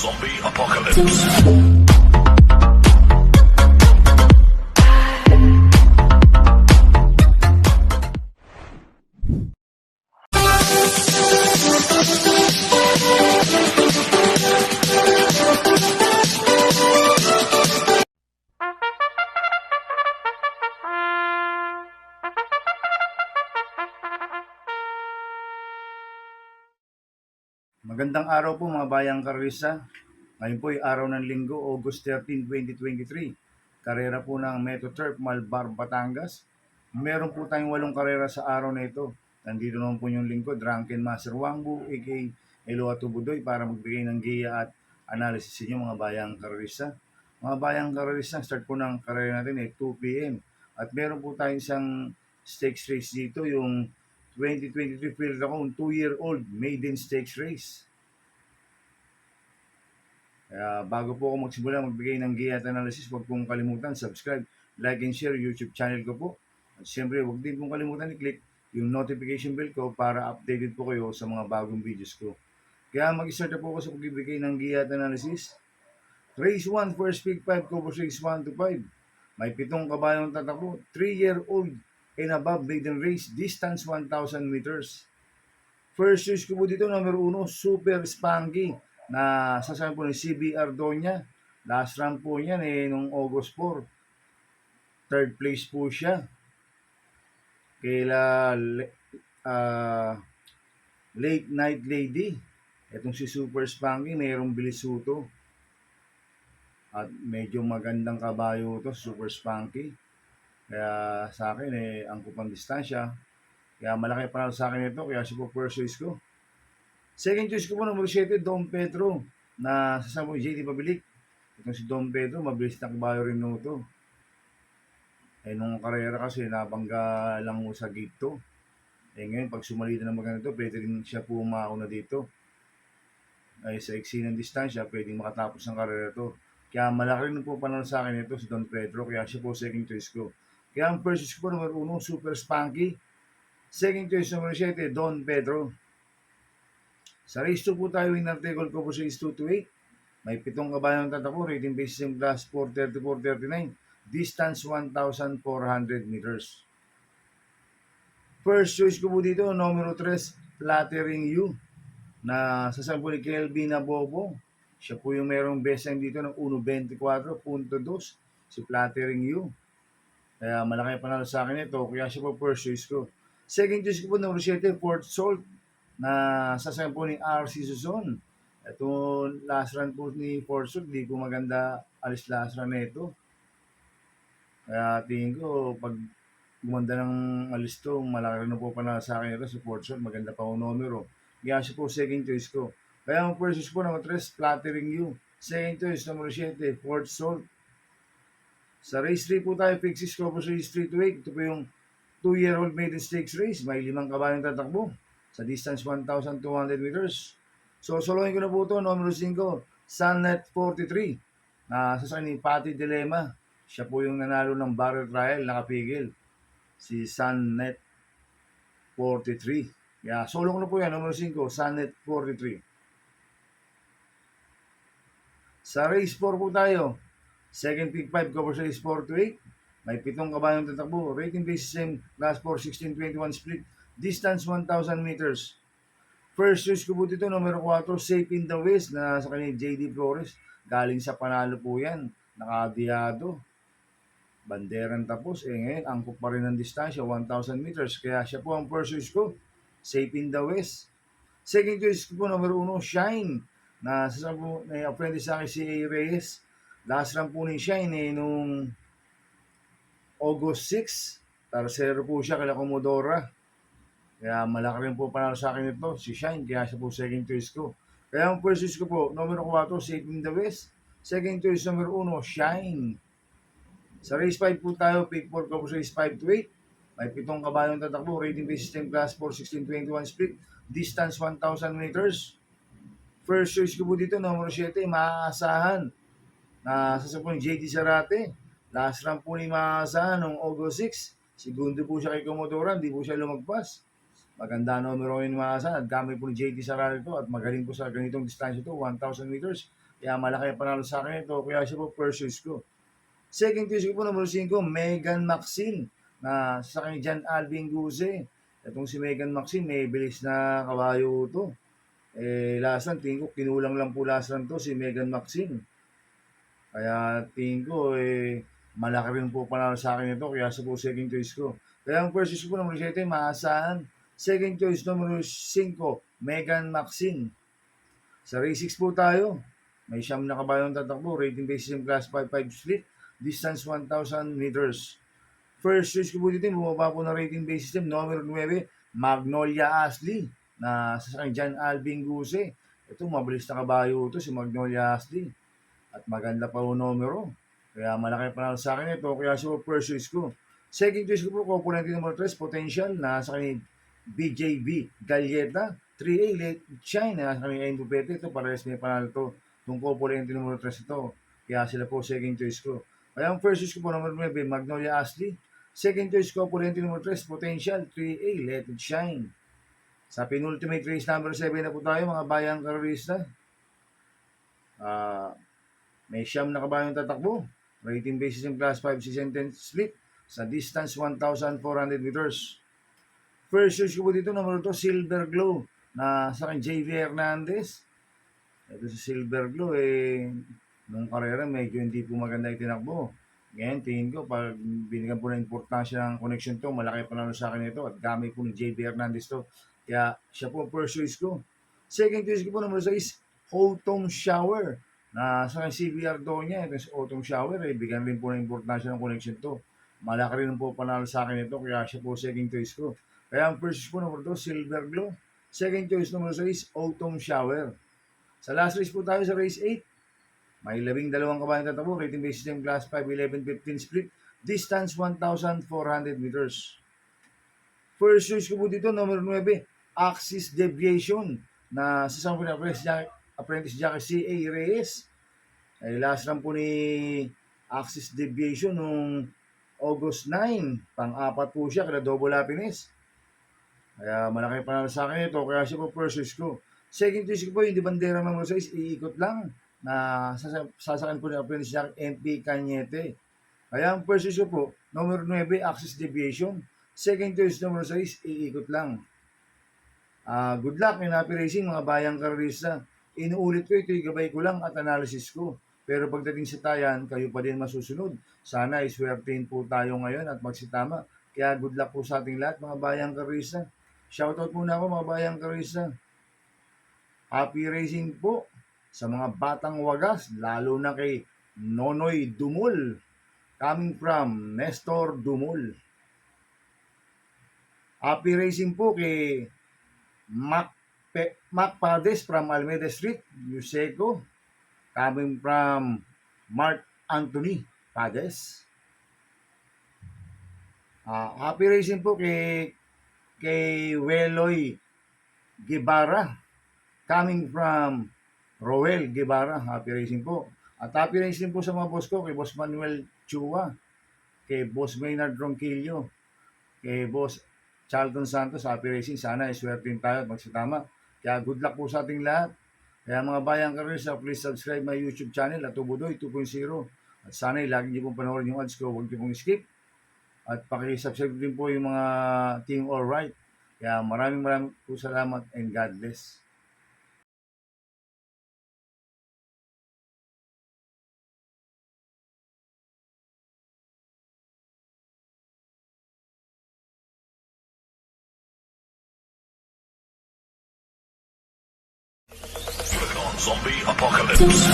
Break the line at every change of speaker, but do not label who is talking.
Zombie Apocalypse.
Magandang araw po mga bayang karerista. Ngayon po ay araw ng Linggo, August 13, 2023. Karera po ng Metro Turf, Malbar, Batangas. Meron po tayong 8 karera sa araw na ito. Nandito naman po yung lingkod, Drunken Master Wangbu, aka Eloa Tubudoy, para magbigay ng giya at analysis sa inyo mga bayang karerista. Mga bayang karerista, start po ng karera natin ay 2 p.m. At meron po tayong isang stakes race dito, yung 2023 Field Account 2-year-old maiden stakes race. Kaya bago po ako magsimula magbigay ng giya at analysis, huwag pong kalimutan subscribe, like and share YouTube channel ko po. At siyempre huwag din pong kalimutan i-click yung notification bell ko para updated po kayo sa mga bagong videos ko. Kaya mag-start na po ako sa pagbibigay ng giya at analysis. Race 1, first pick 5, cover race 1 to 5. May 7 kabayong tatakbo, 3-year-old and above maiden race, distance 1,000 meters. First choice ko po dito, number 1, Super Spanky, na sasama po ni CB Ardonia. Last run po niyan nung August 4. Third place po siya. Kaila Late Night Lady. Itong si Super Spanky, mayroong bilisuto. At medyo magandang kabayo to, Super Spanky. Kaya sa akin, angkop ang distansya. Kaya malaki panalo sa akin ito, kaya siya po first choice ko. Second choice ko po, number 7, Dom Pedro, na sasama po JD Pabilik. Itong si Dom Pedro, mabilis na kabayo rin ito. Nung karera kasi, nabangga lang mo sa gate to. Ngayon, pag sumalita ng maganda ito, pwede rin siya po umauna dito. Sa iksi ng distansya, pwede makatapos ng karera to. Kaya malaki rin po panalo sa akin ito, si Don Pedro, kaya siya po second choice ko. Kaya ang first choice ko, number 1, Super Spanky. Second choice, number 7, Don Pedro. Sa race 2 po tayo, winner take all cover race 2 to 8. May 7 kabayang tatakbo, rating basis ng class 434-39, distance 1,400 meters. First choice ko po dito, numero 3, Flattering You, na sasama po ni Kelvin Abobo. Siya po yung merong best time dito ng 1.24.2, si Flattering You. Kaya malaki panalo sa akin ito, kaya siya po first choice ko. Second choice ko po, numero 7, Fort Salt, na sasama po ni RC Suzon. Ito, last run po ni Fort Salt, di po maganda alis last run na ito. Kaya tingin ko, pag gumanda ng alis to, malaki rin po panalo sa akin ito si Fort Salt, maganda pa ang numero. Kaya siya po second choice ko. Kaya ang first choice po, number 3, Flattering You. Second choice, number 7, Fort Salt. Sa race 3 po tayo, Fixes Cover Race 3 to 8. Ito po yung 2-year-old maiden stakes race. May 5 kabayong tatakbo sa distance 1,200 meters. So, solohin ko na po ito, number 5, Sunnet 43, na sasakyan ni Patty Dilema. Siya po yung nanalo ng barrel trial, nakapigil. Si Sunnet 43. Yeah, solo ko na po yan, number 5, Sunnet 43. Sa race 4 po tayo, second pick 5, cover race 4 to 8. May 7 kabayong tatakbo, rating basis ng class 4, 16-21 split, distance 1,000 meters. First choice ko po dito, numero 4, Safe in the West, na sa kanya JD Flores. Galing sa panalo po yan, nakadiyado. Banderan tapos, ngayon, angkop pa rin ng distansya, 1,000 meters. Kaya siya po ang first choice ko, Safe in the West. Second choice ko po, numero 1, Shine, na sasama po, apprentice sa akin si A. Reyes. Last run po ni Shine, nung August 6, tercero po siya kala Comodora. Kaya malaki rin po panalo sa akin ito, si Shine, kaya siya po second choice ko. Kaya ang first choice ko po, numero 4, Safe in the West. Second choice, numero 1, Shine. Sa race 5 po tayo, pick 4, cover race 5 to 8. May 7 kabayong tatakbo, rating basis system class 4, 16-21 split, distance 1,000 meters. First choice ko po dito, numero 7, maaasahan, na sasapon ni JD Zarate. Last run po ni maaasahan noong August 6. Segundo po siya kay Comodora, hindi po siya lumagpas. Maganda numero yung maasahan. At gamit po ni JD Zarate ito at magaling po sa ganitong distansya ito, 1,000 meters. Kaya malaki ang panalo sa akin ito. Kaya siya po first choice ko. Second choice ko po number 5, Megan Maxine na sa akin Jan Alvin Guse. Itong si Megan Maxine, may bilis na kabayo to. Last lang, tingin ko, kinulang lang po last lang to si Megan Maxine. Kaya tingin ko, malaki rin po panalo sa akin ito. Kaya sa po second choice ko. Kaya ang first choice ko number 7, maasahan. Second choice number 5, Megan Maxine. Sa race 6 po tayo. May siyam na kabayong tatakbo. Rating basis in class 5-5 split. Distance 1,000 meters. First choice ko po dito, bumaba po na rating basis system. Number 9, Magnolia Ashley na sa akin Jan Alvin Guse. Ito, mabilis na kabayo ito si Magnolia Ashley. At maganda pa po numero. Kaya malaki panalo sa akin ito. Kaya siya po first choice ko. Second choice ko po, component number 3, Potential na sa akin BJB Galleta. 3A Late Shine na sa akin Pupete. Ito, parehas may panalo ito. Itong component number 3 ito. Kaya sila po second choice ko. Kaya ang first choice ko po number 9, Magnolia Ashley. Second choice ko, component number 3, Potential. 3A Let It Shine. Sa penultimate race number 7 na po tayo, mga bayang karista. May siyam na kabayong tatakbo. Rating basis in class 5, 6, and 10 split. Sa distance 1,400 meters. First choice ko po dito, number 2, Silver Glow na sa akin JV Hernandez. Ito sa Silver Glow, nung karera medyo hindi po maganda itinakbo. Ngayon, tingin ko, pag binigyan po ng importansya ng connection to, malaki panalo sa akin ito at gamit po ni JV Hernandez to. Kaya siya po first choice ko. Second choice ko po number 6, Autumn Shower na sa akin CBR Donya. Ito sa Autumn Shower, bigyan rin po ng importansya ng connection to. Malaki rin po panalo sa akin ito, kaya siya po second choice ko. Kaya ang first choice po number 2, Silver Glow. Second choice number 6, Autumn Shower. Sa last race po tayo sa race 8. May 12 kabayang tatakbo. Rating basis system class 5, 11, 15 split. Distance 1,400 meters. First choice ko po dito, number 9, Axis Deviation na sa San Juan Apprentice Jockey C.A. Reyes. Last run po ni Axis Deviation nung August 9. Pang-apat po siya, kada double happiness. Kaya malaki panalo sa akin ito, kaya siya po first choice ko. Second choice ko po, yung di bandera number 6, iikot lang na sasakan po ni Apprentice Jockey MP Cañete. Kaya ang first choice ko po, number 9, Axis Deviation. Second choice number 6, iikot lang. Good luck in happy racing mga bayang karista. Inuulit ko, ito'y gabay ko lang at analysis ko. Pero pagdating sa tayan, kayo pa din masusunod. Sana iswertein po tayo ngayon at magsitama. Kaya good luck po sa ating lahat mga bayang karista. Shoutout muna ako mga bayang karista. Happy racing po sa mga batang wagas, lalo na kay Nonoy Dumul. Coming from Nestor Dumul. Happy racing po kay Mac Pades from Almeida Street, Yuseco. Coming from Mark Anthony Pades. Happy racing po kay Weloy Guevara. Coming from Roel Guevara. Happy racing po. At happy racing po sa mga boss ko, kay Boss Manuel Chua, kay Boss Maynard Ronquillo, kay Boss Charlton Santos. Happy racing. Sana iswertein tayo at magsitama. Kaya good luck po sa ating lahat. Kaya mga bayang karista, please subscribe my YouTube channel at Tubudoy 2.0. At sana lagi niyo pong panoorin yung ads ko. Huwag niyo pong skip. At pakisubscribe din po yung mga Team Alright. Kaya maraming po salamat and God bless.
Zombie Apocalypse.